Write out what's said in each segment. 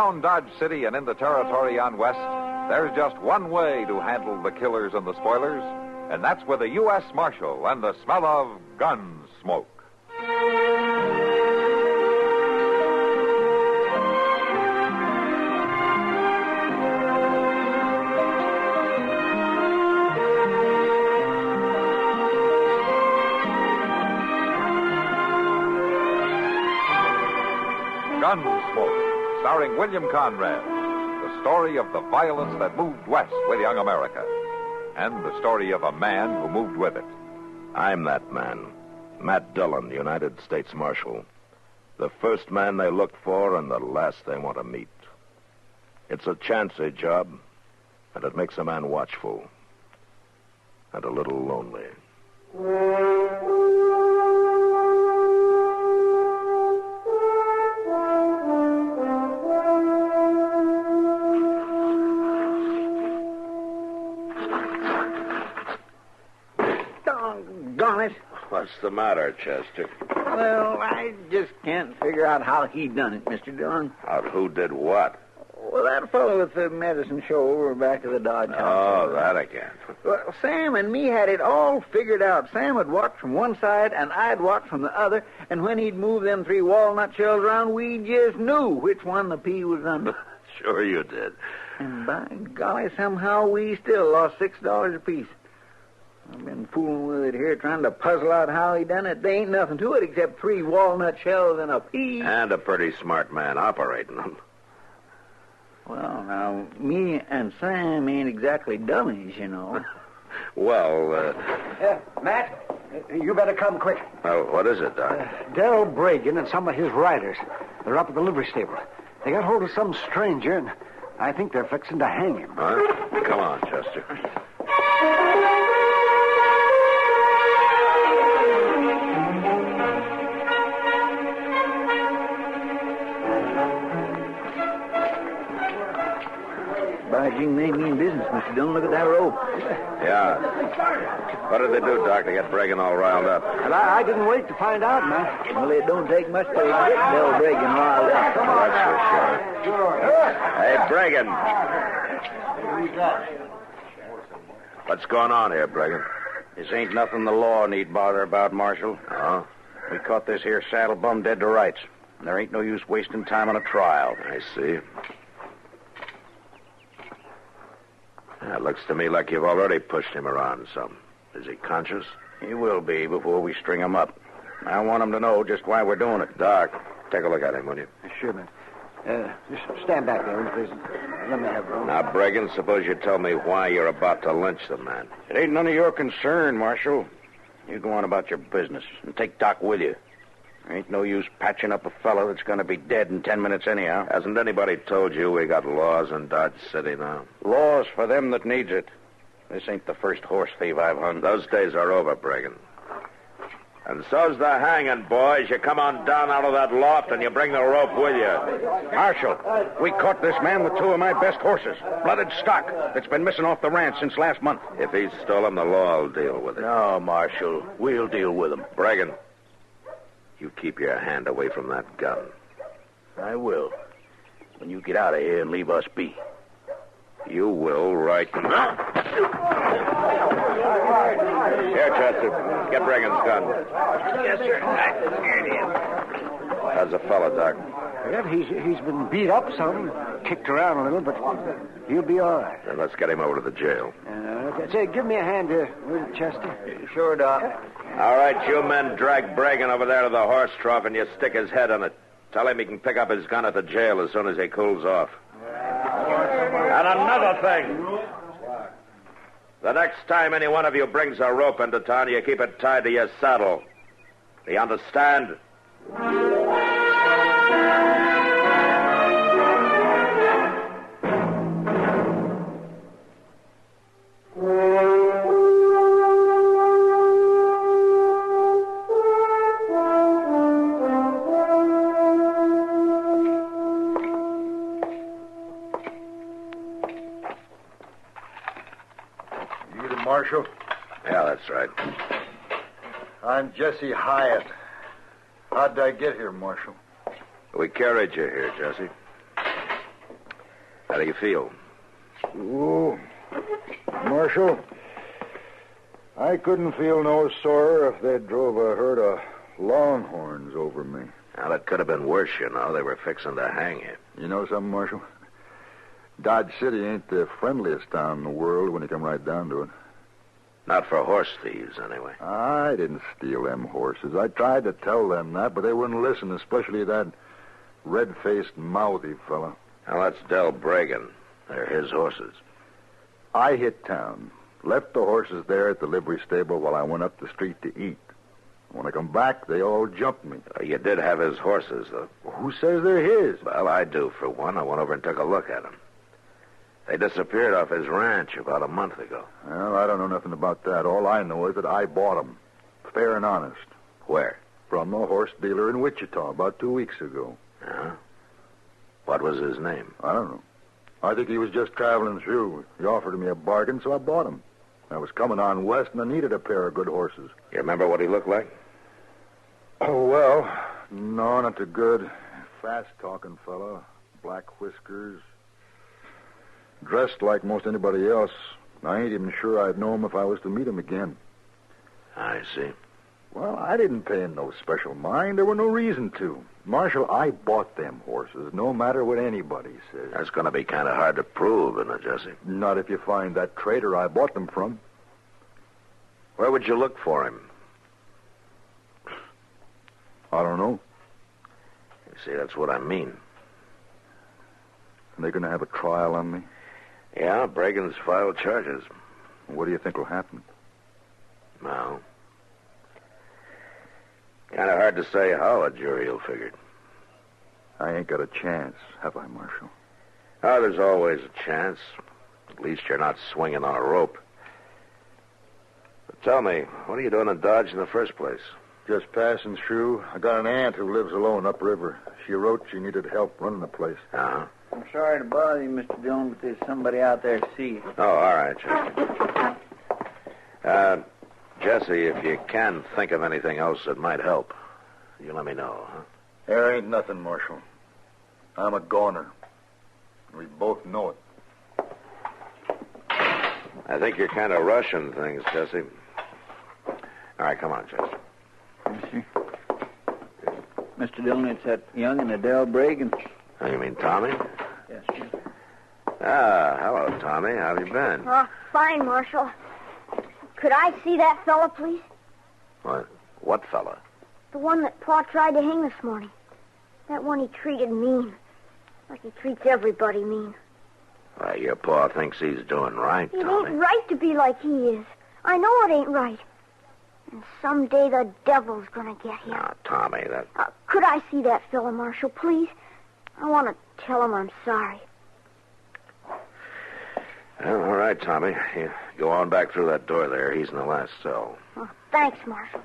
Around Dodge City and in the territory on West, there's just one way to handle the killers and the spoilers, and that's with a U.S. Marshal and the smell of Gunsmoke. Gunsmoke, starring William Conrad, the story of the violence that moved west with young America, and the story of a man who moved with it. I'm that man, Matt Dillon, United States Marshal. The first man they look for and the last they want to meet. It's a chancy job, and it makes a man watchful and a little lonely. Doggone it. What's the matter, Chester? Well, I just can't figure out how he done it, Mr. Dillon. Out who did what? Well, that fellow with the medicine show over back of the Dodge House. Oh, that again. Well, Sam and me had it all figured out. Sam would watch from one side, and I'd watch from the other, and when he'd move them 3 walnut shells around, we just knew which one the pea was under. Sure you did. And by golly, somehow we still lost $6 apiece. I've been fooling with it here, trying to puzzle out how he done it. There ain't nothing to it except 3 walnut shells and a pea. And a pretty smart man operating them. Well, now, me and Sam ain't exactly dummies, you know. Well, Matt, you better come quick. well, what is it, Doc? Darrell Bragan and some of his riders. They're up at the livery stable. They got hold of some stranger, and I think they're fixing to hang him. Huh? Come on, Chester. By jing, they mean business, Mr. Dillon. Look at that rope. Yeah. What did they do, Doc, to get Bragan all riled up? And I didn't wait to find out, Matt. Well, it don't take much to get Bill Bragan riled up. Come on. That's for sure. Hey, Bragan. What's going on here, Bragan? This ain't nothing the law need bother about, Marshal. Oh? We caught this here saddle bum dead to rights. And there ain't no use wasting time on a trial. I see. It looks to me like you've already pushed him around some. Is he conscious? He will be before we string him up. I want him to know just why we're doing it. Doc, take a look at him, will you? Sure, man. Just stand back there, please. Let me have room. Now, Bragan, suppose you tell me why you're about to lynch the man. It ain't none of your concern, Marshal. You go on about your business and take Doc with you. There ain't no use patching up a fellow that's going to be dead in 10 minutes anyhow. Hasn't anybody told you we got laws in Dodge City now? Laws for them that needs it. This ain't the first horse thief I've hung. Those days are over, Bragan. And so's the hanging, boys. You come on down out of that loft and you bring the rope with you. Marshal, we caught this man with 2 of my best horses. Blooded stock that's been missing off the ranch since last month. If he stole them, the law will deal with it. No, Marshal. We'll deal with him. Bragan, you keep your hand away from that gun. I will. When you get out of here and leave us be. You will right now. Here, Chester. Get Bragan's gun. Yes, sir. Here it is. How's the fella, Doc? Well, he's been beat up some, kicked around a little, but he'll be all right. Then let's get him over to the jail. Say, give me a hand, will you, Chester? Sure, Doc. All right, you men drag Bragan over there to the horse trough and you stick his head on it. Tell him he can pick up his gun at the jail as soon as he cools off. And another thing. The next time any one of you brings a rope into town, you keep it tied to your saddle. Do you understand? Marshal? Yeah, that's right. I'm Jesse Hyatt. How'd I get here, Marshal? We carried you here, Jesse. How do you feel? Oh, Marshal, I couldn't feel no sorer if they drove a herd of longhorns over me. Well, it could have been worse, you know. They were fixing to hang you. You know something, Marshal? Dodge City ain't the friendliest town in the world when you come right down to it. Not for horse thieves, anyway. I didn't steal them horses. I tried to tell them that, but they wouldn't listen, especially that red-faced, mouthy fella. Now, that's Del Bragan. They're his horses. I hit town, left the horses there at the livery stable while I went up the street to eat. When I come back, they all jumped me. You did have his horses, though. Who says they're his? Well, I do, for one. I went over and took a look at them. They disappeared off his ranch about a month ago. Well, I don't know nothing about that. All I know is that I bought them, fair and honest. Where? From a horse dealer in Wichita about 2 weeks ago. Yeah? What was his name? I don't know. I think he was just traveling through. He offered me a bargain, so I bought him. I was coming on west, and I needed a pair of good horses. You remember what he looked like? Oh, well, no, not too good. Fast-talking fella, black whiskers. Dressed like most anybody else. I ain't even sure I'd know him if I was to meet him again. I see. Well, I didn't pay him no special mind. There were no reason to. Marshal, I bought them horses, no matter what anybody says. That's going to be kind of hard to prove, isn't it, Jesse? Not if you find that trader I bought them from. Where would you look for him? I don't know. You see, that's what I mean. They're going to have a trial on me? Yeah, Bragan's filed charges. What do you think will happen? Well, kind of hard to say how a jury will figure. I ain't got a chance, have I, Marshal? Oh, there's always a chance. At least you're not swinging on a rope. But tell me, what are you doing in Dodge in the first place? Just passing through. I got an aunt who lives alone upriver. She wrote she needed help running the place. Uh-huh. I'm sorry to bother you, Mr. Jones, but there's somebody out there to see you. Oh, all right, Jesse. Jesse, if you can think of anything else that might help, you let me know, huh? There ain't nothing, Marshal. I'm a goner. We both know it. I think you're kind of rushing things, Jesse. All right, come on, Jesse. Yes, sir. Mr. Dillon, it's that young and Adele Bragan. Oh, you mean Tommy? Yes, sir. Ah, hello, Tommy. How have you been? Oh, fine, Marshal. Could I see that fella, please? What fella? The one that Pa tried to hang this morning. That one he treated mean. Like he treats everybody mean. Well, your pa thinks he's doing right, It Tommy. ain't right to be like he is. I know it ain't right. And someday the devil's gonna get him. Now, Tommy, that... Could I see that fella, Marshal, please? I want to tell him I'm sorry. Well, all right, Tommy. You go on back through that door there. He's in the last cell. Oh, thanks, Marshal.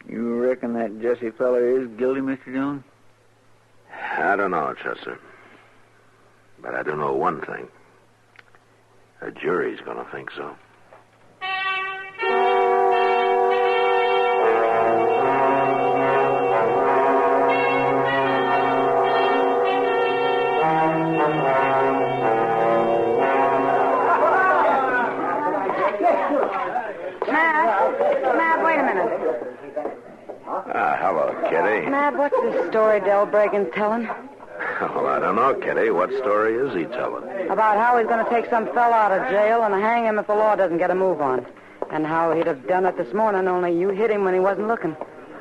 You reckon that Jesse feller is guilty, Mr. Jones? I don't know, Chester. But I do know one thing. The jury's going to think so. Matt, wait a minute. Hello, Kitty. Matt, what's this story Del Bragan's telling? Well, I don't know, Kitty. What story is he telling? About how he's going to take some fella out of jail and hang him if the law doesn't get a move on. And how he'd have done it this morning, only you hit him when he wasn't looking.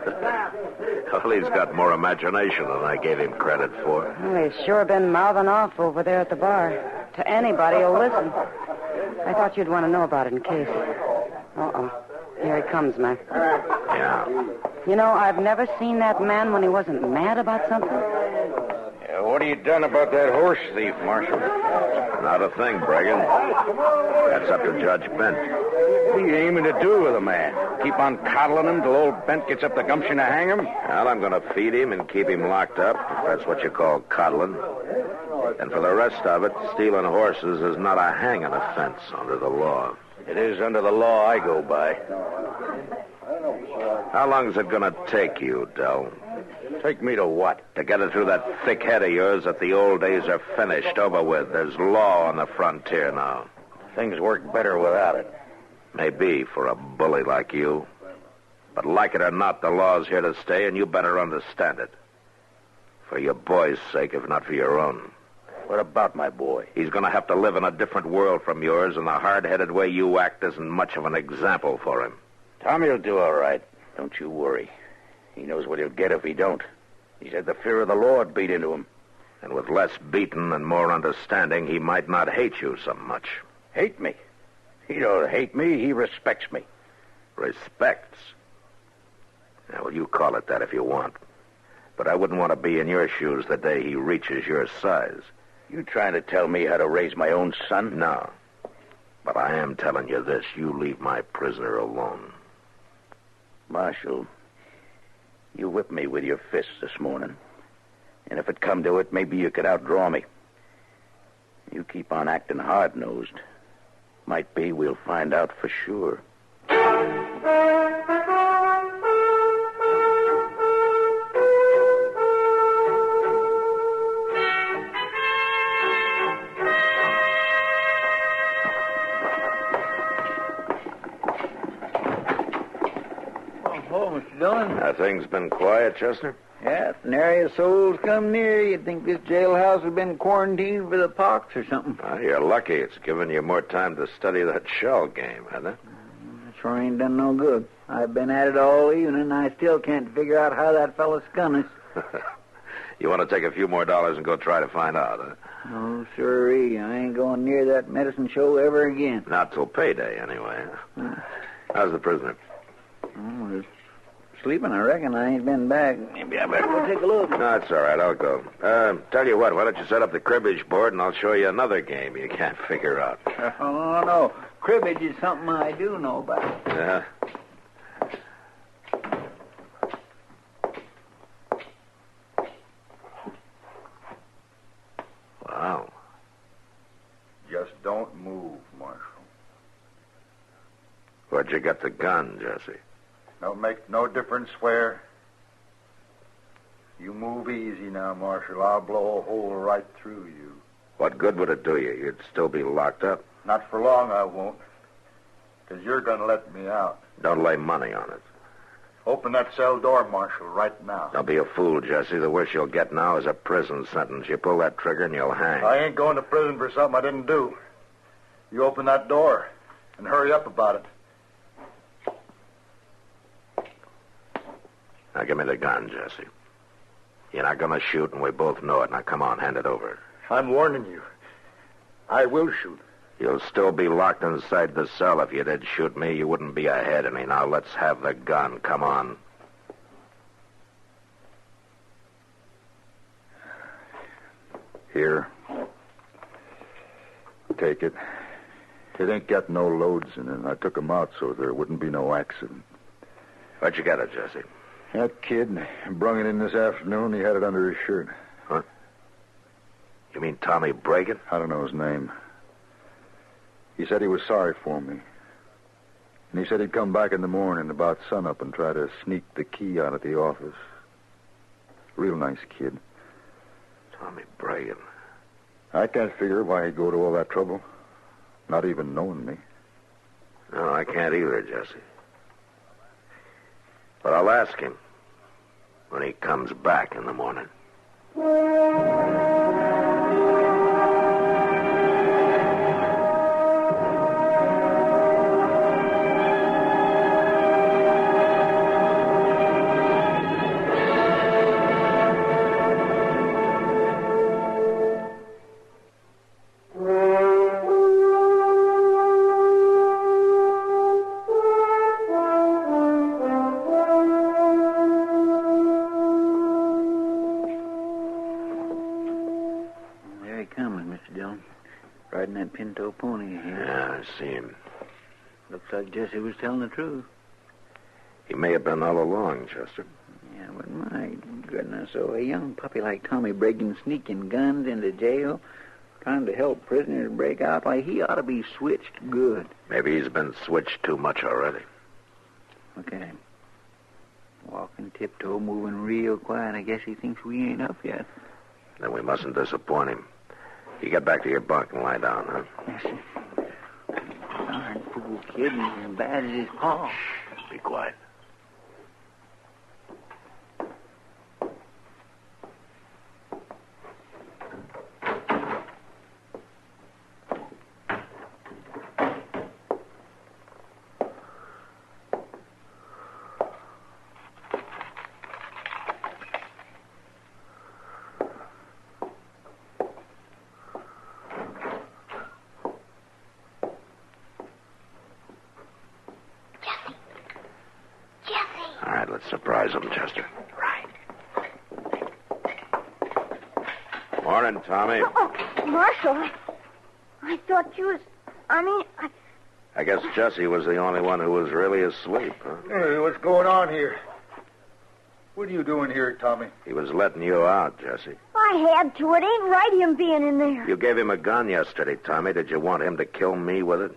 Well, he's got more imagination than I gave him credit for. Well, he's sure been mouthing off over there at the bar. To anybody who'll listen. I thought you'd want to know about it in case. Uh-oh. Here he comes, Mac. Yeah. You know, I've never seen that man when he wasn't mad about something. What have you done about that horse thief, Marshal? Not a thing, Bragan. That's up to Judge Bent. What are you aiming to do with the man? Keep on coddling him till old Bent gets up the gumption to hang him? Well, I'm going to feed him and keep him locked up, if that's what you call coddling. And for the rest of it, stealing horses is not a hanging offense under the law. It is under the law I go by. How long is it going to take you, Del? Take me to what? To get it through that thick head of yours that the old days are finished, over with. There's law on the frontier now. Things work better without it. Maybe for a bully like you. But like it or not, the law's here to stay, and you better understand it. For your boy's sake, if not for your own. What about my boy? He's going to have to live in a different world from yours, and the hard-headed way you act isn't much of an example for him. Tommy will do all right. Don't you worry. He knows what he'll get if he don't. He's had the fear of the Lord beat into him. And with less beating and more understanding, he might not hate you so much. Hate me? He don't hate me. He respects me. Respects? Yeah, well, you call it that if you want. But I wouldn't want to be in your shoes the day he reaches your size. You trying to tell me how to raise my own son? No. But I am telling you this. You leave my prisoner alone. Marshal, you whipped me with your fists this morning. And if it come to it, maybe you could outdraw me. You keep on acting hard-nosed. Might be we'll find out for sure. Things been quiet, Chester? Yeah, if nary a soul's come near, you'd think this jailhouse has been quarantined for the pox or something. Well, you're lucky. It's given you more time to study that shell game, hasn't it? Sure ain't done no good. I've been at it all evening, and I still can't figure out how that fella skun us. You want to take a few more dollars and go try to find out, huh? Oh, sirree. I ain't going near that medicine show ever again. Not till payday, anyway. How's the prisoner? Oh, sleeping, I reckon. I ain't been back. Maybe I better go take a look. No, it's all right. I'll go. Tell you what, why don't you set up the cribbage board and I'll show you another game you can't figure out. Oh, no. Cribbage is something I do know about. Yeah? Wow. Just don't move, Marshal. Where'd you get the gun, Jesse? Don't make no difference where. You move easy now, Marshal. I'll blow a hole right through you. What good would it do you? You'd still be locked up. Not for long, I won't. Because you're going to let me out. Don't lay money on it. Open that cell door, Marshal, right now. Don't be a fool, Jesse. The worst you'll get now is a prison sentence. You pull that trigger and you'll hang. I ain't going to prison for something I didn't do. You open that door and hurry up about it. Now, give me the gun, Jesse. You're not going to shoot, and we both know it. Now, come on, hand it over. I'm warning you. I will shoot. You'll still be locked inside the cell. If you did shoot me, you wouldn't be ahead of me. Now, let's have the gun. Come on. Here. Take it. It ain't got no loads in it. I took 'em out so there wouldn't be no accident. Where'd you get it, Jesse? That kid brung it in this afternoon. He had it under his shirt. Huh? You mean Tommy Bragan? I don't know his name. He said he was sorry for me. And he said he'd come back in the morning about sunup and try to sneak the key out of the office. Real nice kid. Tommy Bragan. I can't figure why he'd go to all that trouble. Not even knowing me. No, I can't either, Jesse. But I'll ask him when he comes back in the morning. Riding that pinto pony here. Yeah, I see him. Looks like Jesse was telling the truth. He may have been all along, Chester. Yeah, but my goodness, so a young puppy like Tommy Bragan sneaking guns into jail, trying to help prisoners break out, why, he ought to be switched good. Maybe he's been switched too much already. Look at him. Walking tiptoe, moving real quiet. I guess he thinks we ain't up yet. Then we mustn't disappoint him. You get back to your bunk and lie down, huh? Yes, sir. Darn fool kid, and as bad as his paw. Be quiet. All right, let's surprise him, Chester. Right. Morning, Tommy. Oh, Marshal, I thought you was... I guess Jesse was the only one who was really asleep, huh? Hey, what's going on here? What are you doing here, Tommy? He was letting you out, Jesse. I had to. It ain't right him being in there. You gave him a gun yesterday, Tommy. Did you want him to kill me with it?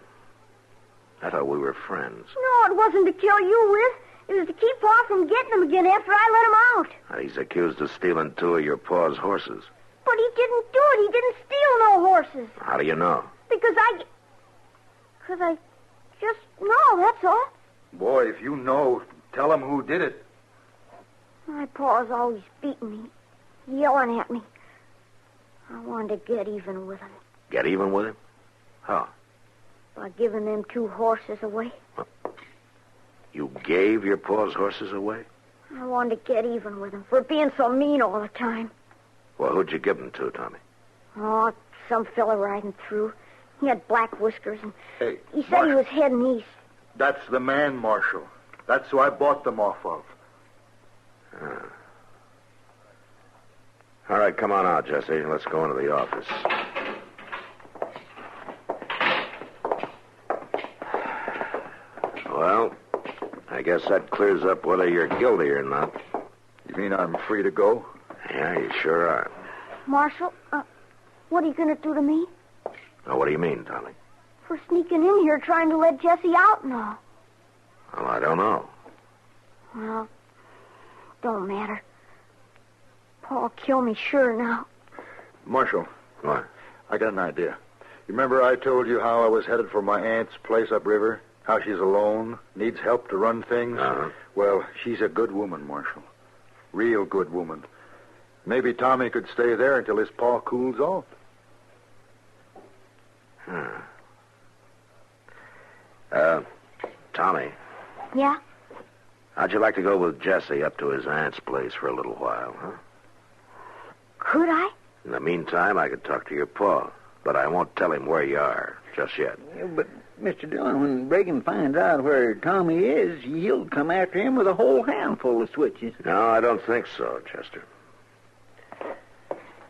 I thought we were friends. No, it wasn't to kill you with. It was to keep Pa from getting him again after I let him out. And he's accused of stealing 2 of your pa's horses. But he didn't do it. He didn't steal no horses. How do you know? Because I just know, that's all. Boy, if you know, tell him who did it. My pa's always beating me, yelling at me. I wanted to get even with him. Get even with him? How? By giving them 2 horses away. You gave your pa's horses away? I wanted to get even with him for being so mean all the time. Well, who'd you give them to, Tommy? Oh, some fella riding through. He had black whiskers, and Hey, he said Marshal. he was heading east. That's the man, Marshal. That's who I bought them off of. All right, come on out, Jesse. Let's go into the office. Well, I guess that clears up whether you're guilty or not. You mean I'm free to go? Yeah, you sure are. Marshal, what are you going to do to me? Now, what do you mean, Tommy? For sneaking in here trying to let Jesse out and all. Well, I don't know. Well, don't matter. Paul killed me sure now. Marshal, What? I got an idea. You remember I told you how I was headed for my aunt's place upriver? How she's alone, needs help to run things? Uh-huh. Well, she's a good woman, Marshal. Real good woman. Maybe Tommy could stay there until his paw cools off. Tommy, Yeah? how'd you like to go with Jesse up to his aunt's place for a little while, huh? Could I? In the meantime, I could talk to your pa, but I won't tell him where you are just yet. Yeah, but, Mr. Dillon, when Reagan finds out where Tommy is, he'll come after him with a whole handful of switches. No, I don't think so, Chester.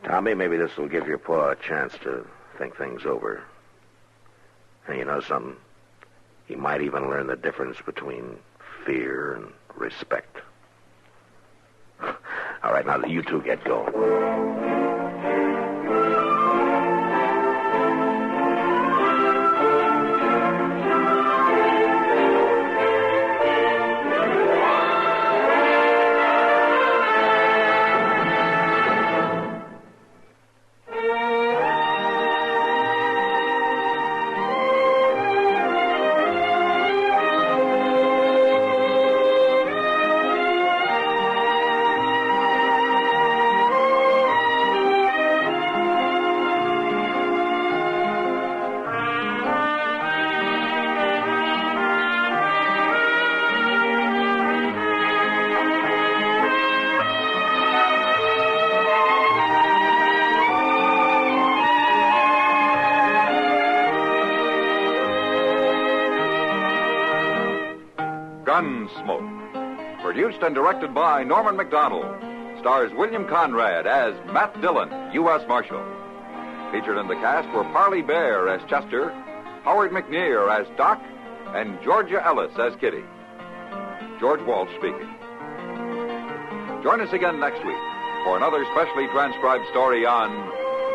Tommy, maybe this will give your pa a chance to think things over. And you know something? He might even learn the difference between fear and respect. All right, now you two get going. Gunsmoke. Produced and directed by Norman McDonald. Stars William Conrad as Matt Dillon, U.S. Marshal. Featured in the cast were Parley Bear as Chester, Howard McNear as Doc, and Georgia Ellis as Kitty. George Walsh speaking. Join us again next week for another specially transcribed story on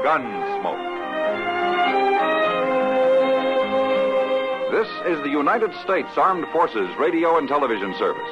Gunsmoke. This is the United States Armed Forces Radio and Television Service.